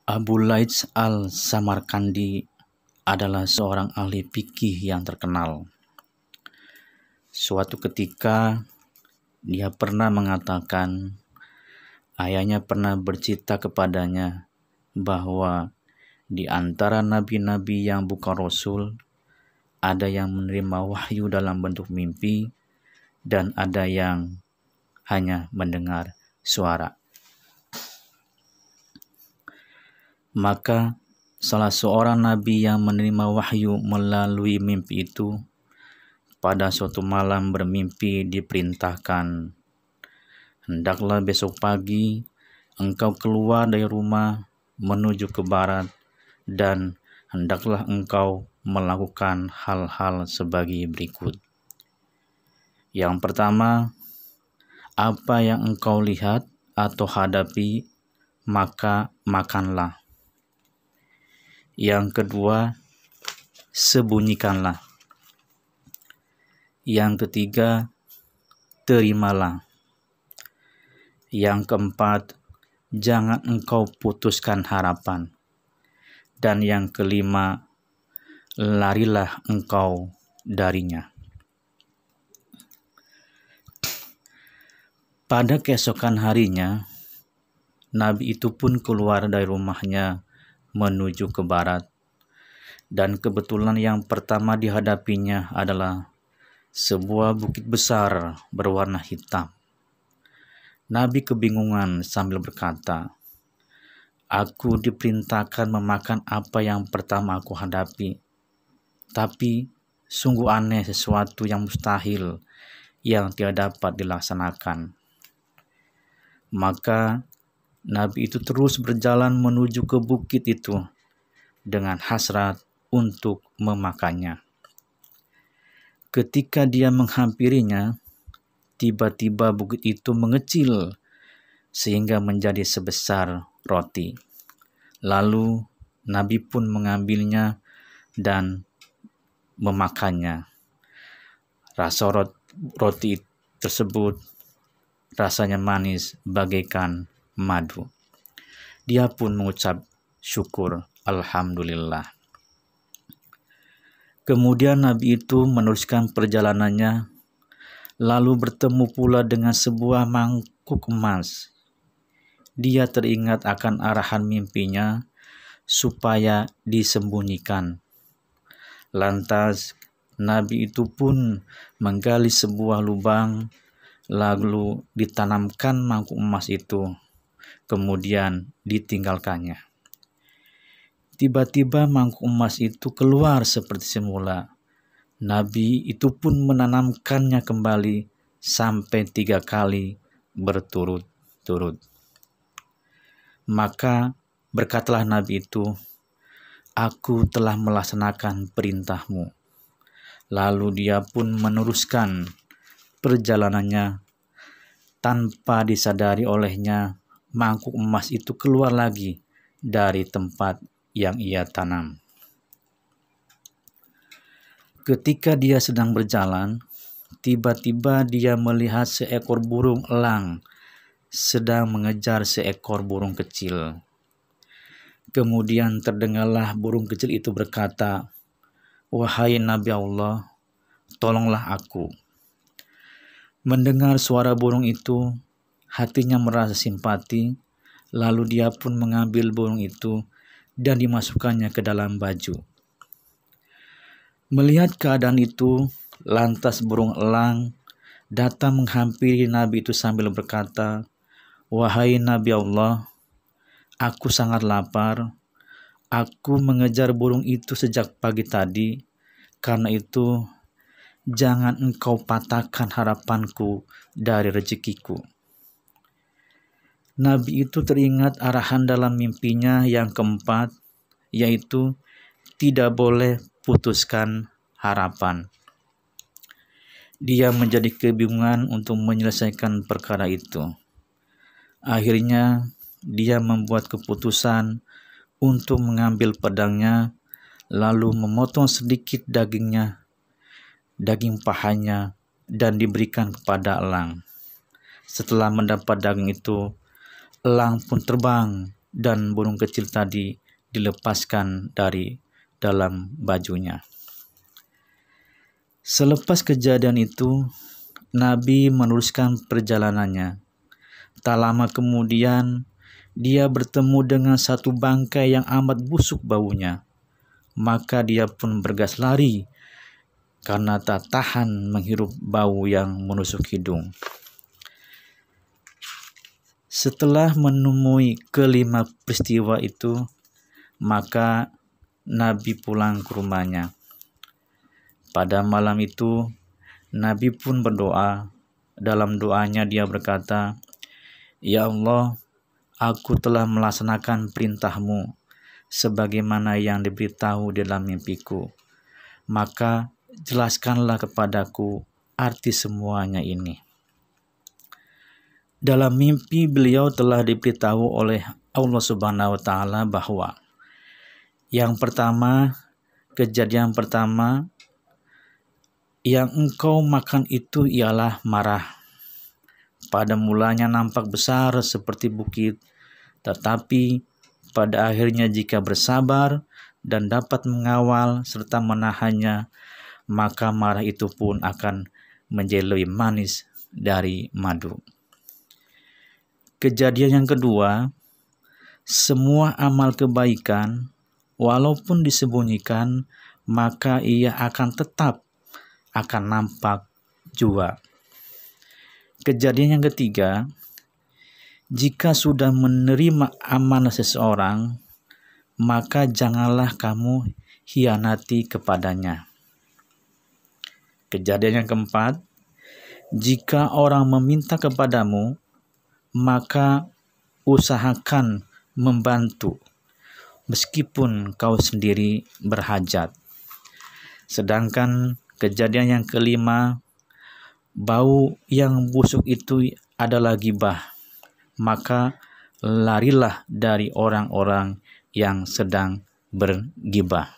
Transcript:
Abu Laits al-Samarkandi adalah seorang ahli fikih yang terkenal. Suatu ketika dia pernah mengatakan ayahnya pernah bercerita kepadanya bahwa di antara nabi-nabi yang bukan rasul ada yang menerima wahyu dalam bentuk mimpi dan ada yang hanya mendengar suara. Maka salah seorang nabi yang menerima wahyu melalui mimpi itu pada suatu malam bermimpi diperintahkan, "Hendaklah besok pagi engkau keluar dari rumah menuju ke barat dan hendaklah engkau melakukan hal-hal sebagai berikut. Yang pertama, apa yang engkau lihat atau hadapi, maka makanlah. Yang kedua, sembunyikanlah. Yang ketiga, terimalah. Yang keempat, jangan engkau putuskan harapan. Dan yang kelima, larilah engkau darinya." Pada keesokan harinya, Nabi itu pun keluar dari rumahnya menuju ke barat. Dan kebetulan yang pertama dihadapinya adalah sebuah bukit besar berwarna hitam. Nabi kebingungan sambil berkata, "Aku diperintahkan memakan apa yang pertama aku hadapi. Tapi sungguh aneh, sesuatu yang mustahil yang tidak dapat dilaksanakan." Maka Nabi itu terus berjalan menuju ke bukit itu dengan hasrat untuk memakannya. Ketika dia menghampirinya, tiba-tiba bukit itu mengecil sehingga menjadi sebesar roti. Lalu Nabi pun mengambilnya dan memakannya. Rasa roti tersebut rasanya manis bagaikan madu. Dia pun mengucap syukur, "Alhamdulillah." Kemudian Nabi itu meneruskan perjalanannya, lalu bertemu pula dengan sebuah mangkuk emas. Dia teringat akan arahan mimpinya supaya disembunyikan. Lantas Nabi itu pun menggali sebuah lubang, lalu ditanamkan mangkuk emas itu, kemudian ditinggalkannya. Tiba-tiba mangkuk emas itu keluar seperti semula. Nabi itu pun menanamkannya kembali sampai 3 kali berturut-turut. Maka berkatalah Nabi itu, "Aku telah melaksanakan perintahmu." Lalu dia pun meneruskan perjalanannya. Tanpa disadari olehnya, mangkuk emas itu keluar lagi dari tempat yang ia tanam. Ketika dia sedang berjalan, tiba-tiba dia melihat seekor burung elang sedang mengejar seekor burung kecil. Kemudian terdengarlah burung kecil itu berkata, "Wahai Nabi Allah, tolonglah aku." Mendengar suara burung itu, hatinya merasa simpati, lalu dia pun mengambil burung itu dan dimasukkannya ke dalam baju. Melihat keadaan itu, lantas burung elang datang menghampiri Nabi itu sambil berkata, "Wahai Nabi Allah, aku sangat lapar. Aku mengejar burung itu sejak pagi tadi. Karena itu, jangan engkau patahkan harapanku dari rezekiku." Nabi itu teringat arahan dalam mimpinya yang keempat, yaitu tidak boleh putuskan harapan. Dia menjadi kebingungan untuk menyelesaikan perkara itu. Akhirnya, dia membuat keputusan untuk mengambil pedangnya, lalu memotong sedikit daging pahanya, dan diberikan kepada elang. Setelah mendapat daging itu, elang pun terbang dan burung kecil tadi dilepaskan dari dalam bajunya. Selepas kejadian itu, Nabi meneruskan perjalanannya. Tak lama kemudian, dia bertemu dengan satu bangkai yang amat busuk baunya. Maka dia pun bergegas lari karena tak tahan menghirup bau yang menusuk hidung. Setelah menemui kelima peristiwa itu, maka Nabi pulang ke rumahnya. Pada malam itu, Nabi pun berdoa. Dalam doanya dia berkata, "Ya Allah, aku telah melaksanakan perintah-Mu sebagaimana yang diberitahu dalam mimpiku. Maka jelaskanlah kepadaku arti semuanya ini." Dalam mimpi beliau telah diberitahu oleh Allah Subhanahu wa taala bahwa yang pertama, kejadian pertama yang engkau makan itu ialah marah. Pada mulanya nampak besar seperti bukit, tetapi pada akhirnya jika bersabar dan dapat mengawal serta menahannya, maka marah itu pun akan menjadi lebih manis dari madu. Kejadian yang kedua, semua amal kebaikan walaupun disembunyikan, maka ia akan tetap akan nampak jua. Kejadian yang ketiga, jika sudah menerima amanah seseorang, maka janganlah kamu hianati kepadanya. Kejadian yang keempat, jika orang meminta kepadamu, maka usahakan membantu meskipun kau sendiri berhajat. Sedangkan kejadian yang kelima, bau yang busuk itu adalah ghibah, maka larilah dari orang-orang yang sedang berghibah.